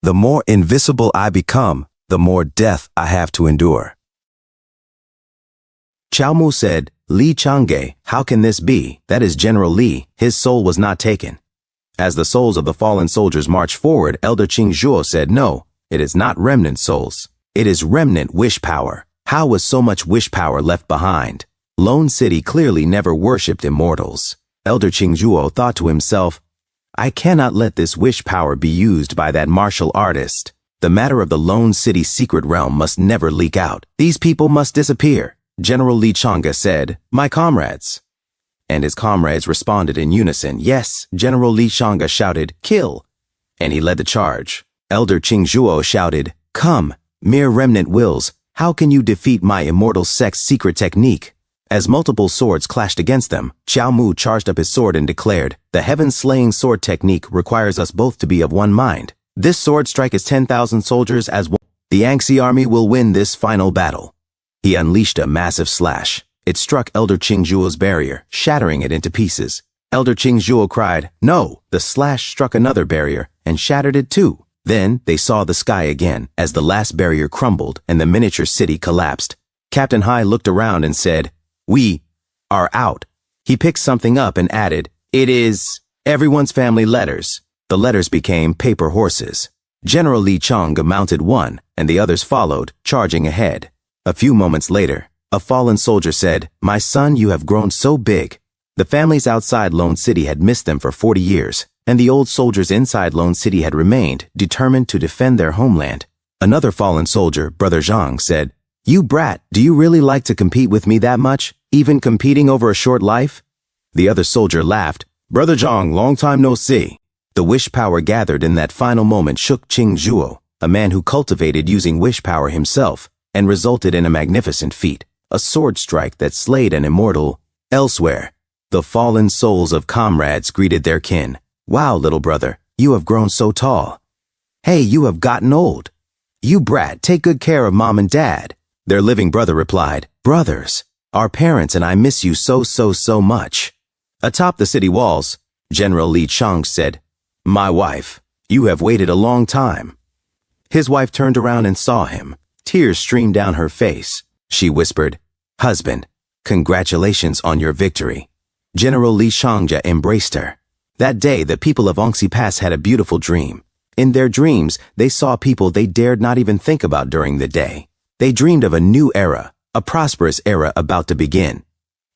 The more invisible I become, the more death I have to endure. Chao Mu said, Li Changge, how can this be? That is General Li, his soul was not taken. As the souls of the fallen soldiers marched forward, Elder Qing Zhuo said, no, it is not remnant souls. It is remnant wish power. How was so much wish power left behind? Lone City clearly never worshipped immortals. Elder Qing Zhuo thought to himself, I cannot let this wish power be used by that martial artist. The matter of the Lone City secret realm must never leak out. These people must disappear. General Li Changge said, my comrades. And his comrades responded in unison, yes. General Li Changge shouted, kill. And he led the charge. Elder Qing Zhuo shouted, come, mere remnant wills, how can you defeat my immortal sect's secret technique? As multiple swords clashed against them, Chao Mu charged up his sword and declared, the heaven-slaying sword technique requires us both to be of one mind. This sword strike is 10,000 soldiers as one. The Yangtze army will win this final battle. He unleashed a massive slash. It struck Elder Qing Zhuo's barrier, shattering it into pieces. Elder Qing Zhuo cried, no! The slash struck another barrier and shattered it too. Then they saw the sky again as the last barrier crumbled and the miniature city collapsed. Captain Hai looked around and said, we are out. He picked something up and added, it is everyone's family letters. The letters became paper horses. General Li Changge mounted one and the others followed, charging ahead. A few moments later, a fallen soldier said, my son, you have grown so big. The families outside Lone City had missed them for 40 years, and the old soldiers inside Lone City had remained, determined to defend their homeland. Another fallen soldier, Brother Zhang, said, you brat, do you really like to compete with me that much, even competing over a short life? The other soldier laughed, Brother Zhang, long time no see. The wish power gathered in that final moment shook Qing Zhuo, a man who cultivated using wish power himself, and resulted in a magnificent feat, a sword strike that slayed an immortal. Elsewhere, the fallen souls of comrades greeted their kin. Wow, little brother, you have grown so tall. Hey, you have gotten old. You brat, take good care of mom and dad. Their living brother replied, brothers, our parents and I miss you so much. Atop the city walls, General Li Changge said, my wife, you have waited a long time. His wife turned around and saw him. Tears streamed down her face. She whispered, husband, congratulations on your victory. General Li Changge embraced her. That day, the people of Ongxi Pass had a beautiful dream. In their dreams, they saw people they dared not even think about during the day. They dreamed of a new era, a prosperous era about to begin.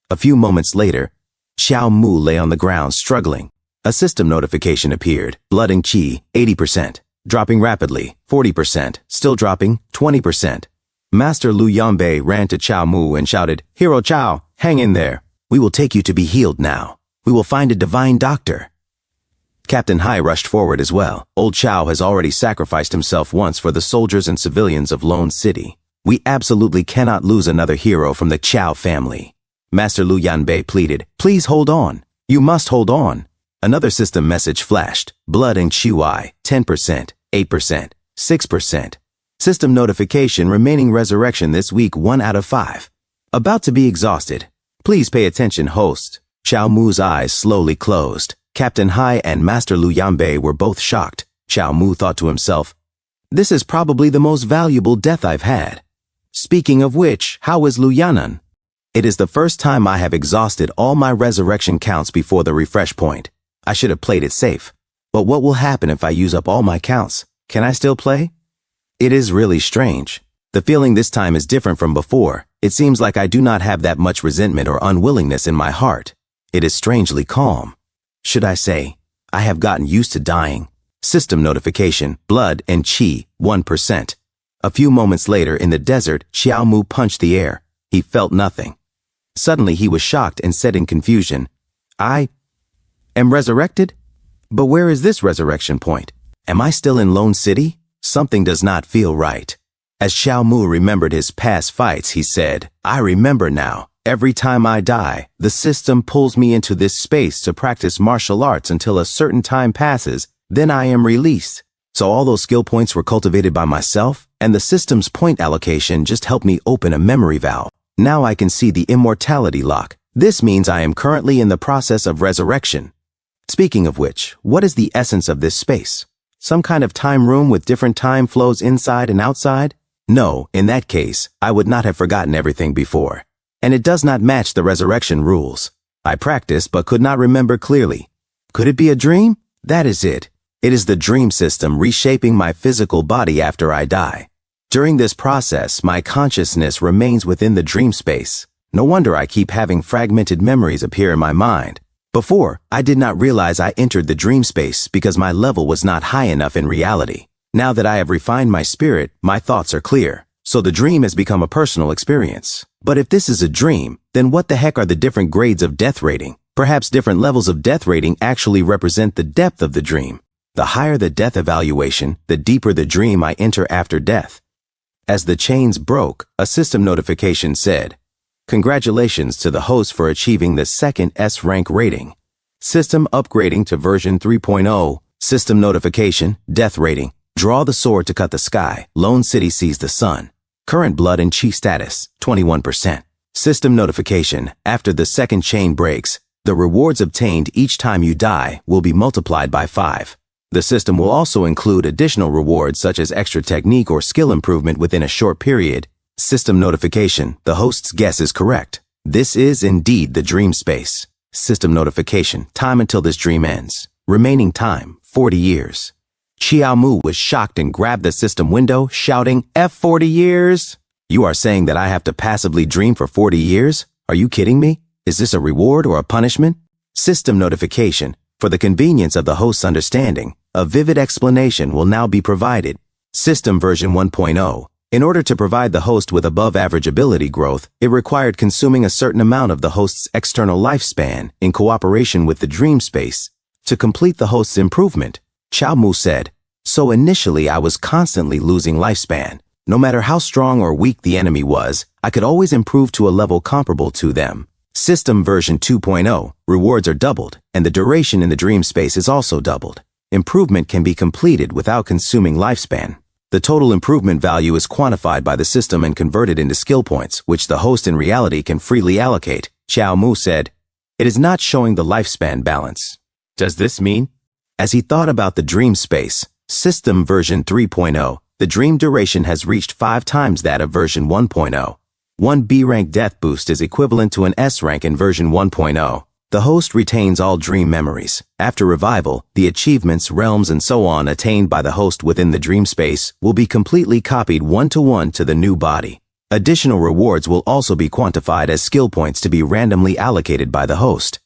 A few moments later, Chao Mu lay on the ground struggling. A system notification appeared. Blood and qi, 80%. Dropping rapidly, 40%, still dropping, 20%. Master Lu Yanbei ran to Chao Mu and shouted, Hero Chao, hang in there. We will take you to be healed now. We will find a divine doctor. Captain Hai rushed forward as well. Old Chao has already sacrificed himself once for the soldiers and civilians of Lone City. We absolutely cannot lose another hero from the Chao family. Master Lu Yanbei pleaded, please hold on. You must hold on. Another system message flashed. Blood and qi, 10%, 8%, 6%. System notification remaining resurrection this week 1 out of 5. About to be exhausted. Please pay attention, host. Chao Mu's eyes slowly closed. Captain Hai and Master Lu Yanbei were both shocked. Chao Mu thought to himself, this is probably the most valuable death I've had. Speaking of which, how is Lu Yanan? It is the first time I have exhausted all my resurrection counts before the refresh point. I should have played it safe. But what will happen if I use up all my counts? Can I still play? It is really strange. The feeling this time is different from before. It seems like I do not have that much resentment or unwillingness in my heart. It is strangely calm. Should I say, I have gotten used to dying. System notification, blood and qi, 1%. A few moments later in the desert, Chao Mu punched the air. He felt nothing. Suddenly he was shocked and said in confusion, I am resurrected? But where is this resurrection point? Am I still in Lone City? Something does not feel right. As Chao Mu remembered his past fights, he said, I remember now. Every time I die, the system pulls me into this space to practice martial arts until a certain time passes, then I am released. So all those skill points were cultivated by myself, and the system's point allocation just helped me open a memory valve. Now I can see the immortality lock. This means I am currently in the process of resurrection. Speaking of which, what is the essence of this space? Some kind of time room with different time flows inside and outside? No, in that case, I would not have forgotten everything before. And it does not match the resurrection rules. I practiced but could not remember clearly. Could it be a dream? That is it. It is the dream system reshaping my physical body after I die. During this process, my consciousness remains within the dream space. No wonder I keep having fragmented memories appear in my mind. Before, I did not realize I entered the dream space because my level was not high enough in reality. Now that I have refined my spirit, my thoughts are clear. So the dream has become a personal experience. But if this is a dream, then what the heck are the different grades of death rating? Perhaps different levels of death rating actually represent the depth of the dream. The higher the death evaluation, the deeper the dream I enter after death. As the chains broke, a system notification said, "Congratulations to the host for achieving the second S-rank rating. System upgrading to version 3.0. System notification, death rating. Draw the sword to cut the sky. Lone City sees the sun. Current blood and chi status, 21%. System notification, after the second chain breaks, the rewards obtained each time you die will be multiplied by 5. The system will also include additional rewards such as extra technique or skill improvement within a short period. System notification, the host's guess is correct. This is indeed the dream space. System notification, time until this dream ends. Remaining time, 40 years. Xiao Mu was shocked and grabbed the system window, shouting, "F 40 years? You are saying that I have to passively dream for 40 years? Are you kidding me? Is this a reward or a punishment?" System notification, for the convenience of the host's understanding, a vivid explanation will now be provided. System version 1.0. In order to provide the host with above-average ability growth, it required consuming a certain amount of the host's external lifespan in cooperation with the dream space. To complete the host's improvement, Xiao Mu said, "So initially I was constantly losing lifespan. No matter how strong or weak the enemy was, I could always improve to a level comparable to them. System version 2.0, rewards are doubled, and the duration in the dream space is also doubled. Improvement can be completed without consuming lifespan. The total improvement value is quantified by the system and converted into skill points, which the host in reality can freely allocate." Xiao Mu said, "It is not showing the lifespan balance. Does this mean?" As he thought about the dream space, System version 3.0, the dream duration has reached 5 times that of version 1.0. 1 B-rank death boost is equivalent to an S-rank in version 1.0. The host retains all dream memories. After revival, the achievements, realms, and so on attained by the host within the dream space will be completely copied one-to-one to the new body. Additional rewards will also be quantified as skill points to be randomly allocated by the host.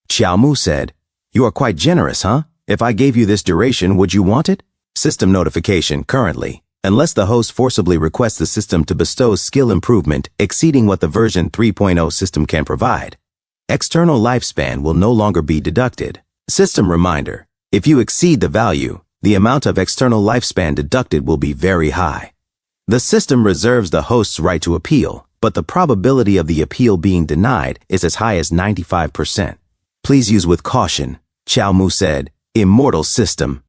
Xiao Mu said, "You are quite generous, huh? If I gave you this duration, would you want it?" System notification, currently. Unless the host forcibly requests the system to bestow skill improvement exceeding what the version 3.0 system can provide, external lifespan will no longer be deducted. System reminder, if you exceed the value, the amount of external lifespan deducted will be very high. The system reserves the host's right to appeal, but the probability of the appeal being denied is as high as 95%. "Please use with caution," Xiao Mu said. "Immortal system.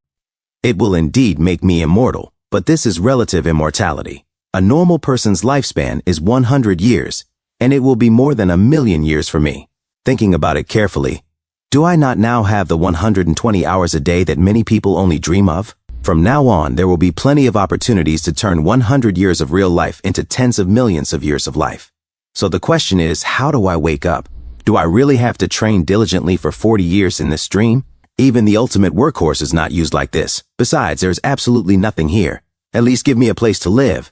It will indeed make me immortal, but this is relative immortality. A normal person's lifespan is 100 years, and it will be more than 1,000,000 years for me. Thinking about it carefully, do I not now have the 120 hours a day that many people only dream of? From now on, there will be plenty of opportunities to turn 100 years of real life into tens of millions of years of life. So the question is, how do I wake up? Do I really have to train diligently for 40 years in this dream? Even the ultimate workhorse is not used like this. Besides, there's absolutely nothing here. At least give me a place to live."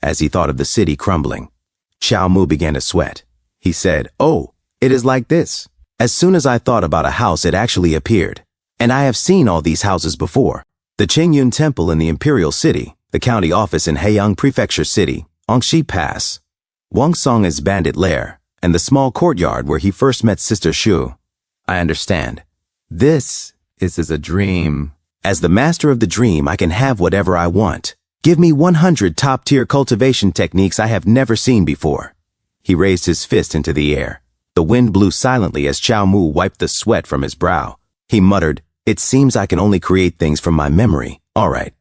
As he thought of the city crumbling, Xiao Mu began to sweat. He said, "Oh, it is like this. As soon as I thought about a house, it actually appeared. And I have seen all these houses before. The Qingyun Temple in the Imperial City, the county office in Heiyang Prefecture City, Angxi Pass, Wangsong's bandit lair, and the small courtyard where he first met Sister Shu. I understand. This is a dream. As the master of the dream, I can have whatever I want. Give me 100 top-tier cultivation techniques I have never seen before." He raised his fist into the air. The wind blew silently as Xiao Mu wiped the sweat from his brow. He muttered, "It seems I can only create things from my memory. All right.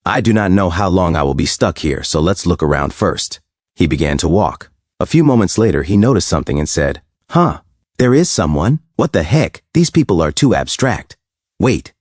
I do not know how long I will be stuck here, so let's look around first." He began to walk. A few moments later, he noticed something and said, "Huh, there is someone. What the heck? These people are too abstract. Wait,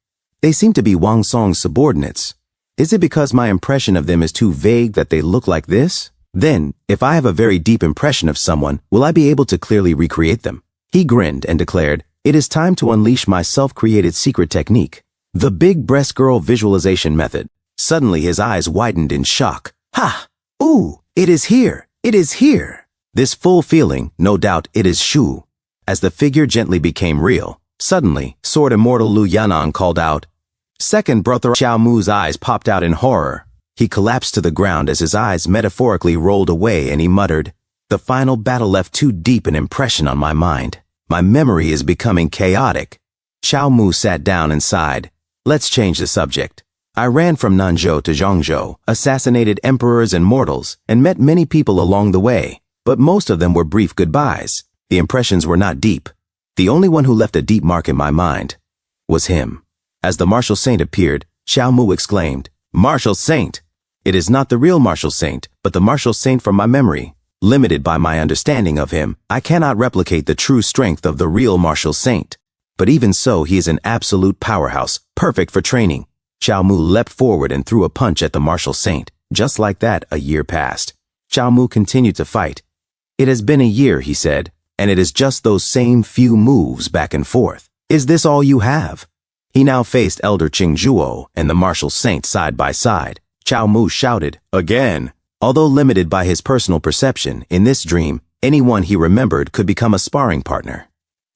They seem to be Wang Song's subordinates. Is it because my impression of them is too vague that they look like this? Then, if I have a very deep impression of someone, will I be able to clearly recreate them? He grinned and declared, "It is time to unleash my self-created secret technique, the big breast girl visualization method." Suddenly his eyes widened in shock. Ha! Ooh! It is here! It is here! This full feeling, no doubt it is Shu. As the figure gently became real, suddenly, Sword Immortal Lu Yanong called out. Second brother Xiao Mu's eyes popped out in horror. He collapsed to the ground as his eyes metaphorically rolled away and he muttered, "The final battle left too deep an impression on my mind. My memory is becoming chaotic." Xiao Mu sat down and sighed. "Let's change the subject. I ran from Nanzhou to Zhongzhou, assassinated emperors and mortals, and met many people along the way, but most of them were brief goodbyes. The impressions were not deep. The only one who left a deep mark in my mind was him." As the martial saint appeared, Xiao Mu exclaimed, "Martial saint! It is not the real martial saint, but the martial saint from my memory. Limited by my understanding of him, I cannot replicate the true strength of the real martial saint. But even so, he is an absolute powerhouse, perfect for training." Xiao Mu leapt forward and threw a punch at the martial saint. Just like that, a year passed. Xiao Mu continued to fight. "It has been a year," he said, "and it is just those same few moves back and forth. Is this all you have?" He now faced Elder Qingzhuo and the martial saint side by side. Xiao Mu shouted, "Again!" Although limited by his personal perception, in this dream, anyone he remembered could become a sparring partner.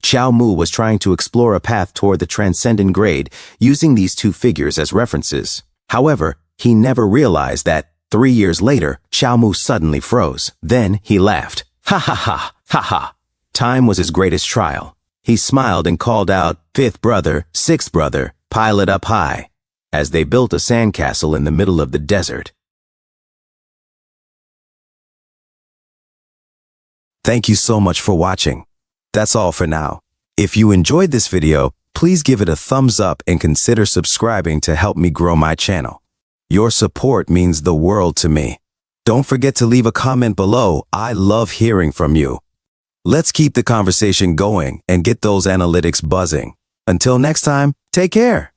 Xiao Mu was trying to explore a path toward the transcendent grade using these two figures as references. However, he never realized that, 3 years later, Xiao Mu suddenly froze. Then he laughed. Ha ha ha, ha ha. Time was his greatest trial. He smiled and called out, "Fifth brother, sixth brother, pile it up high," as they built a sandcastle in the middle of the desert. Thank you so much for watching. That's all for now. If you enjoyed this video, please give it a thumbs up and consider subscribing to help me grow my channel. Your support means the world to me. Don't forget to leave a comment below. I love hearing from you. Let's keep the conversation going and get those analytics buzzing. Until next time, take care.